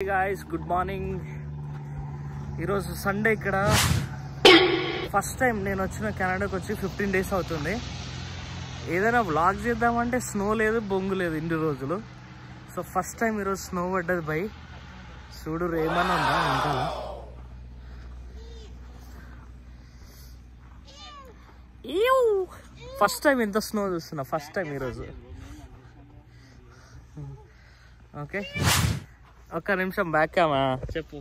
guys, good morning. ఈరోజు Sunday. ఇక్కడ first time నేను వచ్చిన కెనడాకి వచ్చి 15 days అవుతుంది. ఏదైనా వ్లాగ్ చేద్దామంటే స్నో లేదు, బొంగు లేదు ఇన్ని రోజులు. సో ఫస్ట్ టైం ఈరోజు స్నో పడ్డది బై. చూడు ఏమన్నా ఉందా ఇంకా. ఫస్ట్ టైం ఇంత స్నో చూస్తున్నా, ఫస్ట్ టైం ఈరోజు. ఓకే, ఒక్క నిమిషం బ్యాక్ కామా చెప్పు.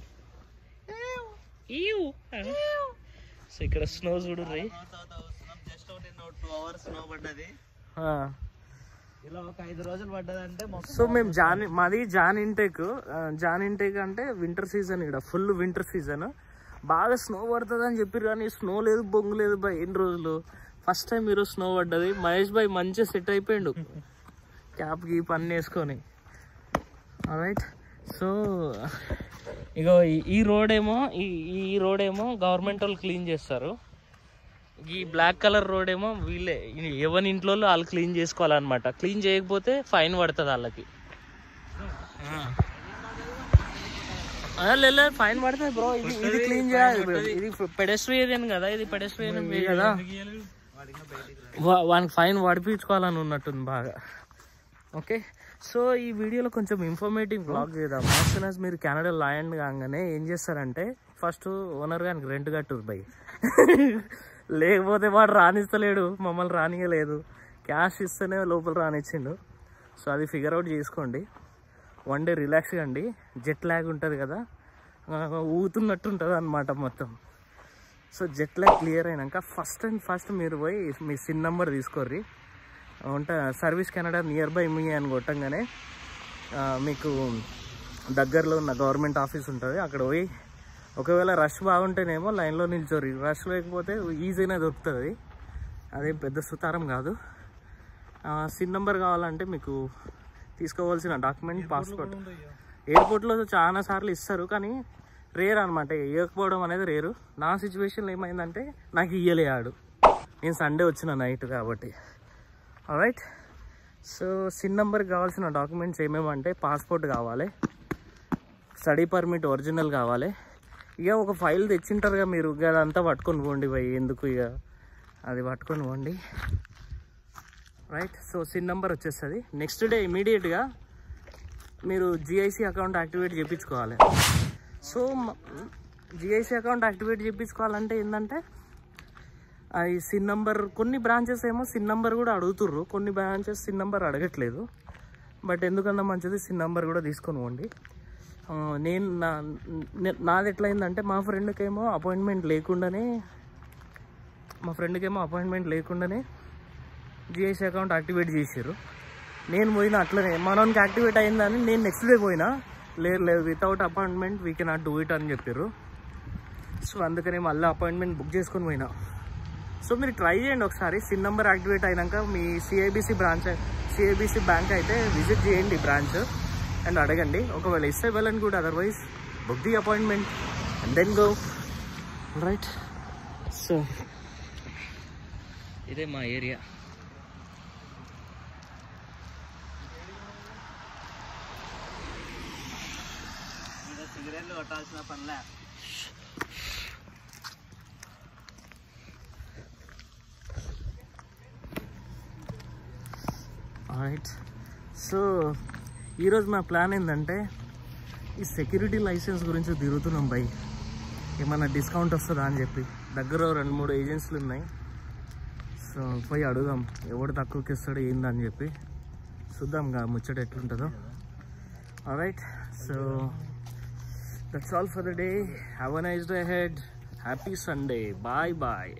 సో ఇక్కడ స్నో చూడు రే. సో మేము మాది జాన్ ఇంటేక్ అంటే వింటర్ సీజన్. ఇక్కడ ఫుల్ వింటర్ సీజన్. బాగా స్నో పడుతుంది అని చెప్పారు కానీ స్నో లేదు, బొంగు లేదు బాయ్ ఎన్ని రోజులు. ఫస్ట్ టైం ఈరోజు స్నో పడ్డది. మహేష్ బాయ్ మంచిగా సెట్ అయిపోయిండు, క్యాప్ గీప్ అన్నీ వేసుకొని. రైట్, సో ఇగో ఈ రోడ్ ఏమో గవర్నమెంట్ వాళ్ళు క్లీన్ చేస్తారు. ఈ బ్లాక్ కలర్ రోడ్ ఏమో వీళ్ళే, ఎవరి ఇంట్లో వాళ్ళు క్లీన్ చేసుకోవాలన్నమాట. క్లీన్ చేయకపోతే ఫైన్ పడుతుంది వాళ్ళకి. లేదు, ఫైన్ పడుతుంది బ్రో. ఇది క్లీన్ చేయాలి. ఇది పెడెస్ట్రియన్ కదా, ఇది పెడెస్ట్రియన్ కదా, వానికి ఫైన్ పడిపించుకోవాలని ఉన్నట్టుంది బాగా. ఓకే, సో ఈ వీడియోలో కొంచెం ఇన్ఫర్మేటివ్ బ్లాగ్ చేద్దాం. యాజ్ మీరు కెనడా ల్యాండ్ కాగానే ఏం చేస్తారంటే ఫస్ట్ ఓనర్ గానికి రెంట్ కట్టురు బై. లేకపోతే వాడు రానిస్తలేడు, మమ్మల్ని రానియలేదు. క్యాష్ ఇస్తేనే లోపల రానిచ్చిండు. సో అది ఫిగర్ అవుట్ చేసుకోండి. 1 day రిలాక్స్ కండి. జెట్ ల్యాగ్ ఉంటుంది కదా, ఊతున్నట్టు ఉంటుంది అనమాట మొత్తం. సో జెట్ ల్యాగ్ క్లియర్ అయినాక ఫస్ట్ మీరు పోయి మీ సిన్ నెంబర్ తీసుకోర్రి. సర్వీస్ కెనడా నియర్ బై మీ అని కొట్టంగానే మీకు దగ్గరలో ఉన్న గవర్నమెంట్ ఆఫీస్ ఉంటుంది. అక్కడ పోయి ఒకవేళ రష్ బాగుంటేనేమో లైన్లో నిల్చోరు. రష్ లేకపోతే ఈజీగా దొరుకుతుంది. అదేం పెద్ద సుతారం కాదు. సిన్ నెంబర్ కావాలంటే మీకు తీసుకోవాల్సిన డాక్యుమెంట్ పాస్పోర్ట్. ఎయిర్పోర్ట్లో చాలా సార్లు ఇస్తారు కానీ రేర్ అనమాట, ఇవ్వకపోవడం అనేది రేరు. నా సిచ్యువేషన్లో ఏమైందంటే నాకు ఇయ్యలేడు. నేను సండే వచ్చిన నైట్ కాబట్టి. రైట్, సో సిన్ నెంబర్కి కావాల్సిన డాక్యుమెంట్స్ ఏమేమంటే పాస్పోర్ట్ కావాలి, స్టడీ పర్మిట్ ఒరిజినల్ కావాలి. ఇక ఒక ఫైల్ తెచ్చింటారుగా మీరు, ఇక అదంతా పట్టుకొని పోండి పోయి. ఎందుకు ఇక అది పట్టుకొని పోండి. రైట్, సో సిన్ నెంబర్ వచ్చేస్తుంది. నెక్స్ట్ డే ఇమీడియట్గా మీరు జిఐసి అకౌంట్ యాక్టివేట్ చేయించుకోవాలి. సో జిఐసి అకౌంట్ యాక్టివేట్ చేయించుకోవాలంటే ఏంటంటే ఈ సిన్ నెంబర్, కొన్ని బ్రాంచెస్ ఏమో సిన్ నెంబర్ కూడా అడుగుతుర్రు, కొన్ని బ్రాంచెస్ సిన్ నెంబర్ అడగట్లేదు. బట్ ఎందుకన్నా మంచిది సిన్ నెంబర్ కూడా తీసుకొని పోండి. నాది ఎట్లయిందంటే మా ఫ్రెండ్కేమో అపాయింట్మెంట్ లేకుండానే జిఐసి అకౌంట్ యాక్టివేట్ చేసారు. నేను పోయినా అట్లనే మనకి యాక్టివేట్ అయిందని నేను నెక్స్ట్ డే పోయినా. లేదు without appointment we cannot do it అని చెప్పారు. సో అందుకని మళ్ళీ అపాయింట్మెంట్ బుక్ చేసుకొని పోయినా. సో మీరు ట్రై చేయండి ఒకసారి. సిన్ నెంబర్ యాక్టివేట్ అయినాక మీ సిఐబిసి బ్యాంక్ అయితే విజిట్ చేయండి బ్రాంచ్ అండ్ అడగండి. ఒకవేళ ఇస్తే వెళ్ళండి కూడా, otherwise book the appointment and then go. Right, so ఇదే మా ఏరియా. సిగరెట్లు కొట్టాల్సిన పనిలే. రైట్, సో ఈరోజు మా ప్లాన్ ఏంటంటే ఈ సెక్యూరిటీ లైసెన్స్ గురించి తిరుగుతున్నాం బై. ఏమన్నా డిస్కౌంట్ వస్తుందా అని చెప్పి. దగ్గర 2-3 ఏజెన్సీలు ఉన్నాయి. సో పోయి అడుగుదాం ఎవడు తక్కువకి ఇస్తాడు ఏందని చెప్పి. చూద్దాం ముచ్చట ఎట్లుంటుందో. Right, so that's all for the day. Have a nice day ahead. Happy Sunday. Bye bye.